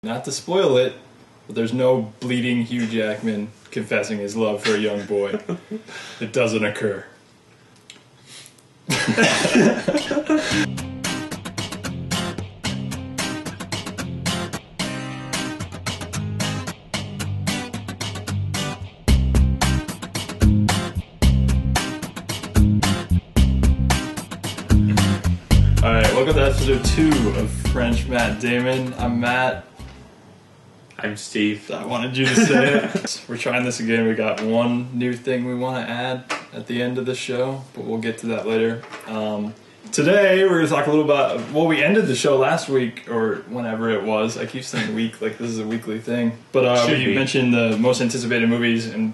Not to spoil it, but there's no bleeding Hugh Jackman confessing his love for a young boy. It doesn't occur. Alright, welcome to episode 2 of French Matt Damon. I'm Matt. I'm Steve. I wanted you to say it. We're trying this again. We got one new thing we want to add at the end of the show, but we'll get to that later. Today, we're going to talk a little about... Well, we ended the show last week, or whenever it was. I keep saying week, like this is a weekly thing. But we mentioned the most anticipated movies, and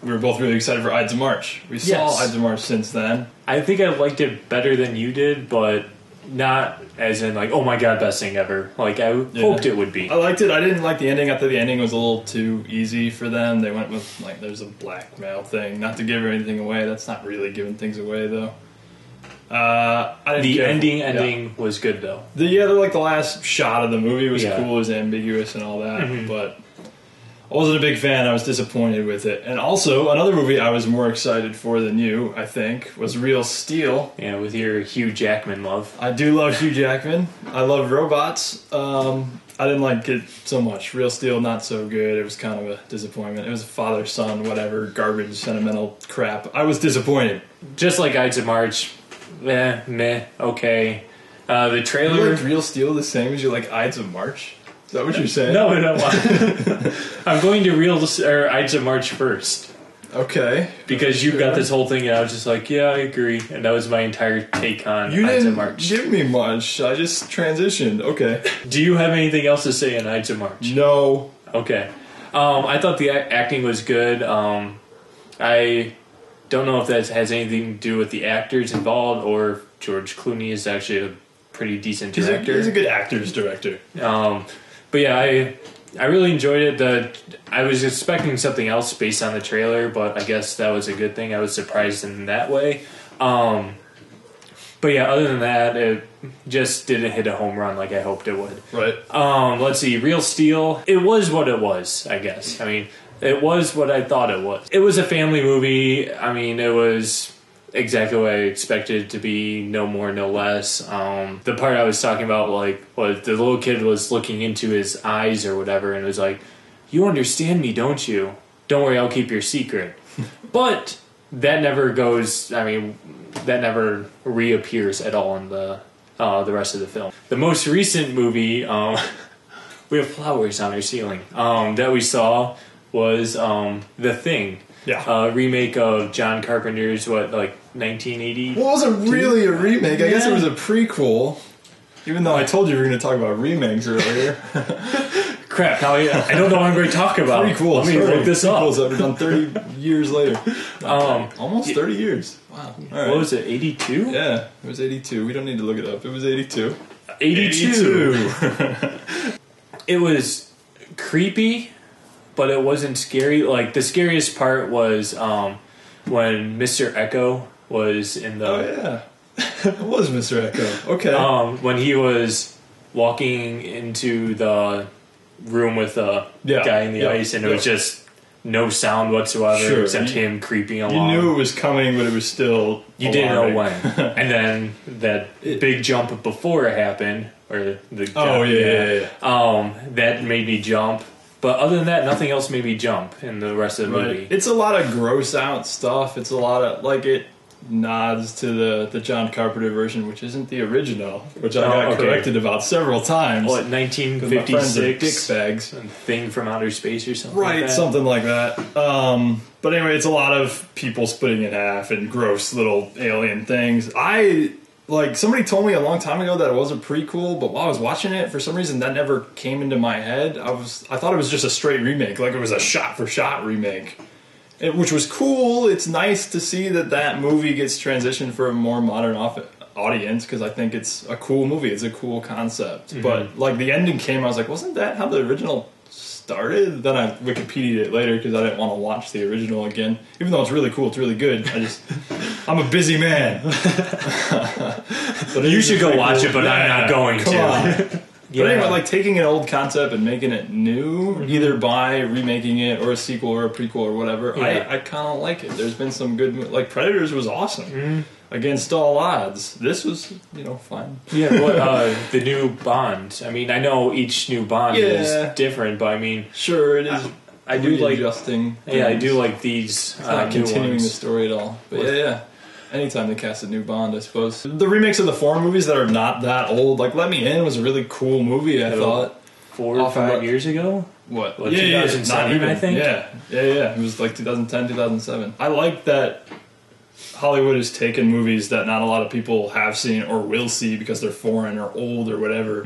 we were both really excited for Ides of March. We saw Ides of March since then. I think I liked it better than you did, but not as in like, oh my god, best thing ever. Like, I hoped it would be. I liked it. I didn't like the ending. I thought the ending was a little too easy for them. They went with, like, there's a blackmail thing. Not to give anything away. That's not really giving things away, though. The ending was good, though. The last shot of the movie was cool. It was ambiguous and all that, but I wasn't a big fan. I was disappointed with it. And also, another movie I was more excited for than you, I think, was Real Steel. Yeah, with your Hugh Jackman love. I do love Hugh Jackman. I love robots. I didn't like it so much. Real Steel, not so good. It was kind of a disappointment. It was a father-son, whatever, garbage, sentimental crap. I was disappointed. Just like Ides of March, meh, okay. The trailer... You like Real Steel the same as you like Ides of March? Is that what you're saying? No. I'm going to Ides of March first. Okay. Because you got this whole thing, and I was just like, yeah, I agree. And that was my entire take on Ides of March. You didn't give me much. I just transitioned. Okay. Do you have anything else to say on Ides of March? No. Okay. I thought the acting was good. I don't know if that has anything to do with the actors involved or if George Clooney is actually a pretty decent director. He's a good actor's director. But yeah, I really enjoyed it. I was expecting something else based on the trailer, but I guess that was a good thing. I was surprised in that way. But yeah, other than that, it just didn't hit a home run like I hoped it would. Right. Let's see, Real Steel. It was what it was, I guess. I mean, it was what I thought it was. It was a family movie. I mean, it was exactly what I expected it to be, no more, no less. The part I was talking about, like, what the little kid was looking into his eyes or whatever, and it was like, you understand me, don't you? Don't worry, I'll keep your secret. But that never goes, I mean, that never reappears at all in the rest of the film. The most recent movie, we have flowers on our ceiling, that we saw was The Thing. Yeah. Remake of John Carpenter's, 1980? Well, it wasn't really a remake. I guess it was a prequel. Even though I told you we were going to talk about remakes earlier. Crap, I don't know what I'm going to talk about. Prequels. Let me look this up. Prequels that were done 30 years later. Almost 30 years. Wow. All right. What was it, 82? Yeah, it was 82. We don't need to look it up. It was 82. 82. It was creepy, but it wasn't scary. Like, the scariest part was when Mr. Echo was in the... Oh, yeah. It was Mr. Echo. Okay. When he was walking into the room with the guy in the ice, and it was just no sound whatsoever except him creeping along. You knew it was coming, but it was still You didn't know when. And then that big jump before it happened, or the jump, that made me jump. But other than that, nothing else made me jump in the rest of the movie. It's a lot of gross out stuff. It's a lot of, like, it nods to the John Carpenter version, which isn't the original, which I got corrected about several times. What, 1956? Dick bags. Thing from outer space or something like that? Right, something like that. But anyway, it's a lot of people splitting in half and gross little alien things. Somebody told me a long time ago that it was a prequel, but while I was watching it, for some reason that never came into my head. I thought it was just a straight remake, like it was a shot-for-shot remake, which was cool. It's nice to see that movie gets transitioned for a more modern audience, because I think it's a cool movie. It's a cool concept. Mm-hmm. But, like, the ending came, I was like, wasn't that how the original started? Then I Wikipedia'd it later because I didn't want to watch the original again. Even though it's really cool, it's really good. I'm a busy man. You should go watch it, but I'm not going to. Come on. But anyway, like taking an old concept and making it new, either by remaking it or a sequel or a prequel or whatever, I kind of like it. There's been some good, like Predators was awesome against all odds. This was, fine. Yeah, the new Bond. I mean, I know each new Bond is different, but I mean, sure it is. I do like adjusting. Yeah, I do like these. It's not continuing the story at all. But yeah. Anytime they cast a new Bond, I suppose. The remakes of the foreign movies that are not that old, like Let Me In was a really cool movie, I thought. 4 or 5 years ago? What? 2007, not even, I think? Yeah. It was like 2010, 2007. I like that Hollywood has taken movies that not a lot of people have seen or will see because they're foreign or old or whatever,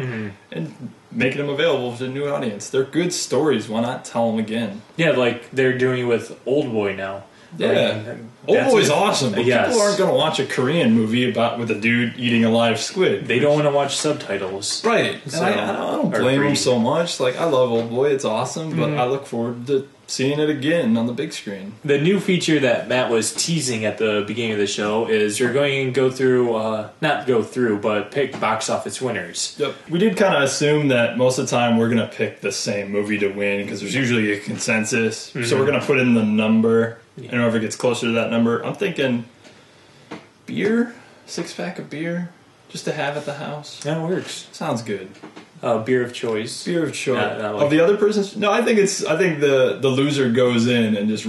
and making them available to a new audience. They're good stories. Why not tell them again? Yeah, like they're doing with Old Boy now. Yeah, Old Boy's awesome, but people aren't going to watch a Korean movie with a dude eating a live squid. They don't want to watch subtitles. Right. So, I don't blame them so much. Like, I love Old Boy, it's awesome, but I look forward to seeing it again on the big screen. The new feature that Matt was teasing at the beginning of the show is you're going to go through, not go through, but pick box office winners. Yep. We did kind of assume that most of the time we're going to pick the same movie to win because there's usually a consensus. So we're going to put in the number. And whoever gets closer to that number, I'm thinking beer, 6-pack of beer, just to have at the house. That works. Sounds good. Beer of choice. Beer of choice. Of the other person's? No, I think the loser goes in and just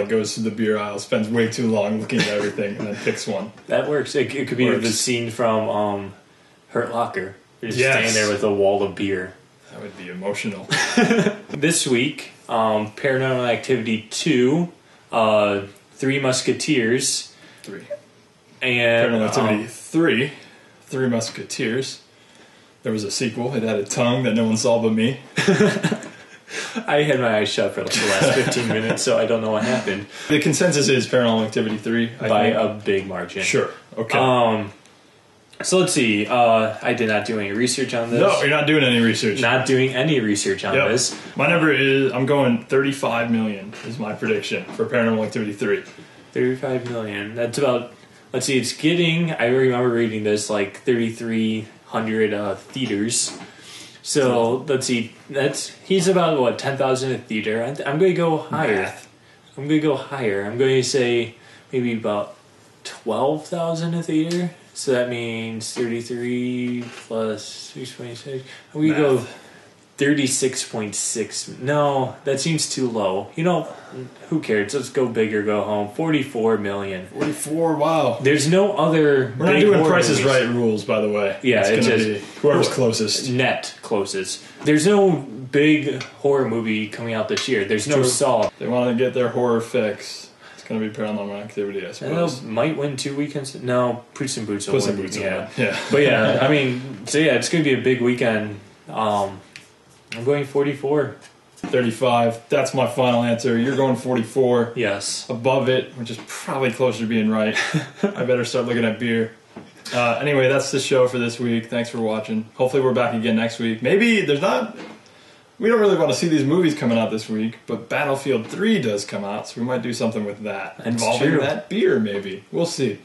goes to the beer aisle, spends way too long looking at everything, and then picks one. That works. It could be the scene from Hurt Locker. You're just standing there with a wall of beer. That would be emotional. This week, Paranormal Activity 2. 3 Musketeers. 3. And Paranormal Activity 3. 3 Musketeers. There was a sequel. It had a tongue that no one saw but me. I had my eyes shut for like the last 15 minutes, so I don't know what happened. The consensus is Paranormal Activity 3. By a big margin. Sure. Okay. So let's see. I did not do any research on this. No, you're not doing any research. Not doing any research on this. My number is, I'm going 35 million is my prediction for Paranormal Activity 3. 35 million. That's about, let's see, it's getting, I remember reading this, like 3,300 theaters. So let's see, he's about, what, 10,000 a theater. I'm going to go higher. Math. I'm going to go higher. I'm going to say maybe about 12,000 a theater. So that means 33 plus 6.6. We go 36.6. No, that seems too low. Who cares? Let's go big or go home. 44 million. 44, wow. There's no other. We're not doing Price is Right rules, by the way. Yeah, it's going to be whoever's closest. Net closest. There's no big horror movie coming out this year. There's no Saw. They want to get their horror fix. It's going to be Paranormal Activity, I suppose. Might win 2 weekends. No, Puss in Boots will win. Puss in Boots will win. Yeah. But yeah, I mean, so yeah, it's going to be a big weekend. I'm going 44. 35. That's my final answer. You're going 44. Yes. Above it, which is probably closer to being right. I better start looking at beer. Anyway, that's the show for this week. Thanks for watching. Hopefully we're back again next week. Maybe we don't really want to see these movies coming out this week, but Battlefield 3 does come out, so we might do something with that. That's involving true. that beer, maybe. We'll see.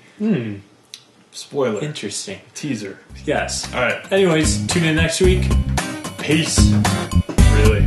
Spoiler. Interesting. Teaser. Yes. All right. Anyways, tune in next week. Peace. Really.